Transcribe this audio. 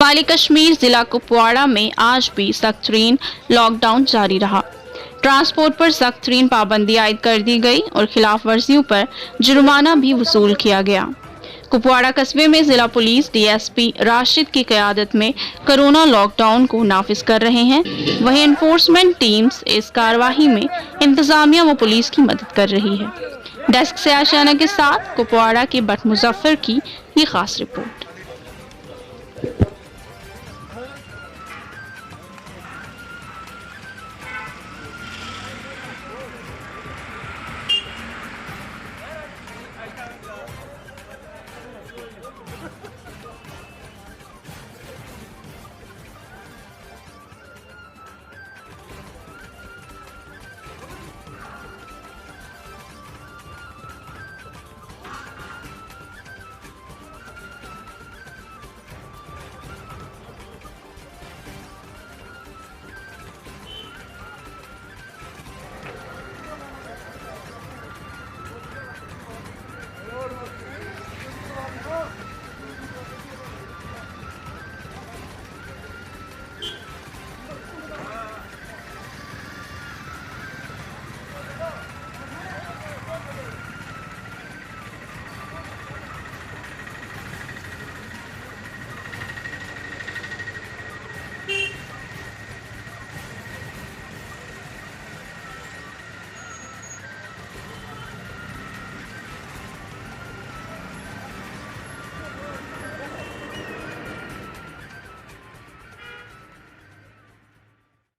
शुमाली कश्मीर जिला कुपवाड़ा में आज भी सख्त-तरीन लॉकडाउन जारी रहा। ट्रांसपोर्ट पर सख्त-तरीन पाबंदी आयद कर दी गई और खिलाफ वर्जियों पर जुर्माना भी वसूल किया गया। कुपवाड़ा कस्बे में जिला पुलिस डीएसपी राशिद की क़यादत में कोरोना लॉकडाउन को नाफिज कर रहे हैं। वहीं एनफोर्समेंट टीम्स इस कार्रवाई में इंतजामिया व पुलिस की मदद कर रही है। डेस्क से आशाना के साथ कुपवाड़ा के बट मुजफ्फर की ये खास रिपोर्ट।